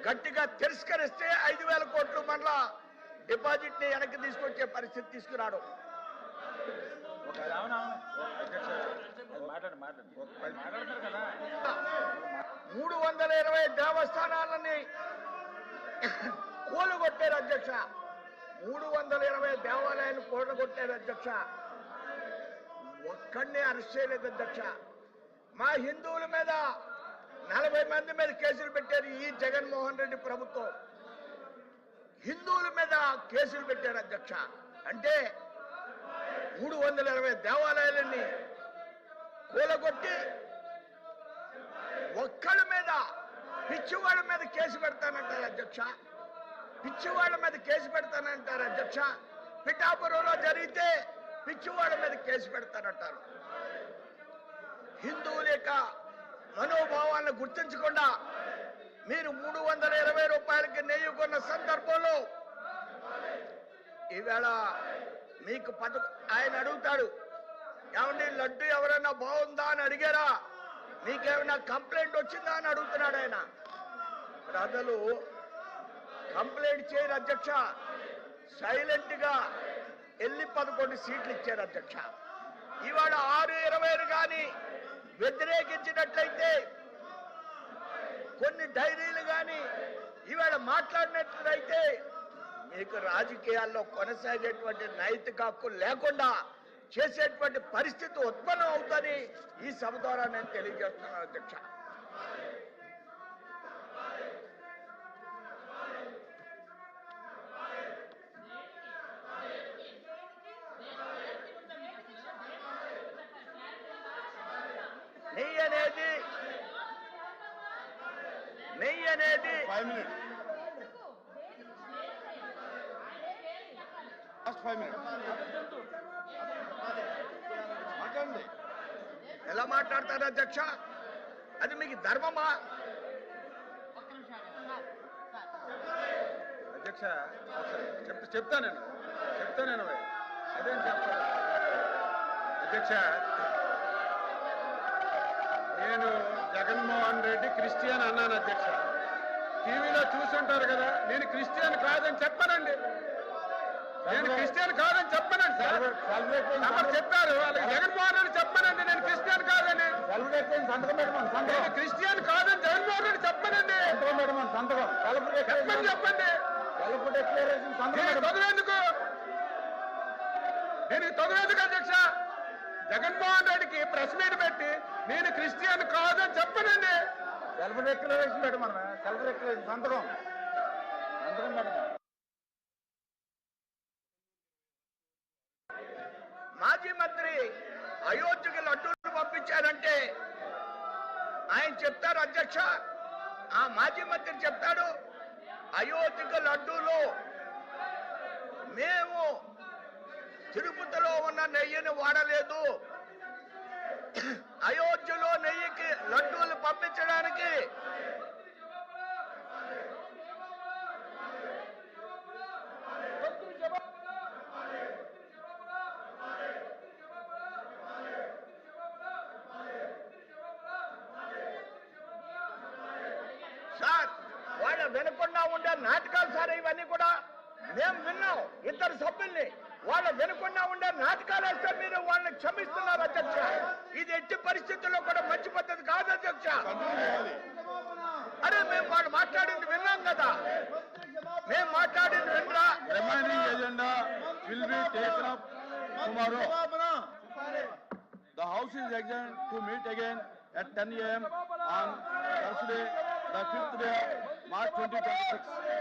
గట్టిగా తిరస్కరిస్తే 5,000 కోట్లు మళ్ళా డిపాజిట్ ని వెనక్కి తీసుకొచ్చే పరిస్థితి తీసుకురాడు. 320 దేవస్థానాలని కూలగొట్టారు అధ్యక్ష. 320 దేవాలయాలు కూలగొట్టారు అధ్యక్ష. ఒక్కడిని అరెస్ట్ చేయలేదు అధ్యక్ష. మా హిందువుల మీద 40 మంది మీద కేసులు పెట్టారు ఈ జగన్మోహన్ రెడ్డి ప్రభుత్వం. హిందువుల మీద కేసులు పెట్టారు అధ్యక్ష. అంటే 320 దేవాలయాలని కూలగొట్టి ఒక్కళ్ళ మీద పిచ్చివాళ్ళ మీద కేసు పెడతానంటారు అధ్యక్ష. పిచ్చివాళ్ళ మీద కేసు పెడతానంటారు అధ్యక్ష. పిఠాపురంలో జరిగితే పిచ్చివాళ్ళ మీద కేసు పెడతానంటారు. హిందువుల యొక్క మనోభావాలను గుర్తించకుండా మీరు 320 రూపాయలకి నెయ్యి కొన్న సందర్భంలో ఈవేళ మీకు ఆయన అడుగుతాడు, ఏమండి లడ్డు ఎవరైనా బాగుందా అని అడిగారా, మీకేమైనా కంప్లైంట్ వచ్చిందా అని అడుగుతున్నాడు ఆయన. ప్రజలు కంప్లైంట్ చేయరు అధ్యక్ష. సైలెంట్ గా వెళ్ళి 11 సీట్లు ఇచ్చారు అధ్యక్ష. ఇవాళ 6-20 కానీ వ్యతిరేకించినట్లయితే కొన్ని డైరీలు కానీ ఇవాళ మాట్లాడినట్లయితే మీకు రాజకీయాల్లో కొనసాగేటువంటి నైతిక హక్కు లేకుండా చేసేటువంటి పరిస్థితి ఉత్పన్నం అవుతుంది. ఈ సభ ద్వారా నేను తెలియజేస్తున్నాను అధ్యక్ష. నెయ్యి అనేది 5 minutes. Last 5 minutes. మాట్లాడండి. ఎలా మాట్లాడతారు అధ్యక్ష? అది మీకు ధర్మమా? అధ్యక్ష చెప్తా నేను అదేం చెప్తాను అధ్యక్ష. నేను జగన్మోహన్ రెడ్డి క్రిస్టియన్ అన్నాను అధ్యక్ష. టీవీలో చూసుంటారు కదా, నేను క్రిస్టియన్ కాదని చెప్పనండి. నేను క్రిస్టియన్ కాదని చెప్పనండి సార్. చెప్పారు వాళ్ళకి జగన్మోహన్ రెడ్డి చెప్పనండి నేను క్రిస్టియన్ కాదని. నేను క్రిస్టియన్ కాదని జగన్మోహన్ రెడ్డి చెప్పనండి. చెప్పండి చదువేందుకు దీనికి చదువేందుకు అధ్యక్ష? జగన్మోహన్ రెడ్డికి ప్రెస్ మీట్ పెట్టి నేను క్రిస్టియన్ కాదని చెప్పనండి. సెల్ఫ్ డిక్లరేషన్ పెట్టమన్నా. సెల్ఫ్ డిక్లరేషన్ సంతకం పెట్టమన్నా. మాజీ మంత్రి అయోధ్యకి లడ్డూలు పంపించారంటే ఆయన చెప్తారు అధ్యక్ష. ఆ మాజీ మంత్రి చెప్తాడు, అయోధ్యకి లడ్డూలు మేము తిరుపతిలో ఉన్న నెయ్యిని వాడలేదు, అయోధ్యలో నెయ్యికి లడ్డూలు పంపించడానికి సార్ వాళ్ళ వినకుండా ఉండే నాటకాలు సార్ ఇవన్నీ కూడా మేము విన్నాం. ఇద్దరు సభ్యుల్ని వాళ్ళ వినకుండా ఉండే నాటకాలు వేస్తే మీరు వాళ్ళని క్షమిస్తున్నారు అధ్యక్ష. ఇది ఎట్టి పరిస్థితుల్లో కూడా మంచి పద్ధతి కాదు అధ్యక్ష. అరే మేము వాళ్ళు మాట్లాడింది విన్నాం కదా, మేము మాట్లాడింది వినరా? Remaining agenda will be taken up tomorrow. The house is adjourned to meet again at 10 AM on Thursday, the 5th day of March 2026.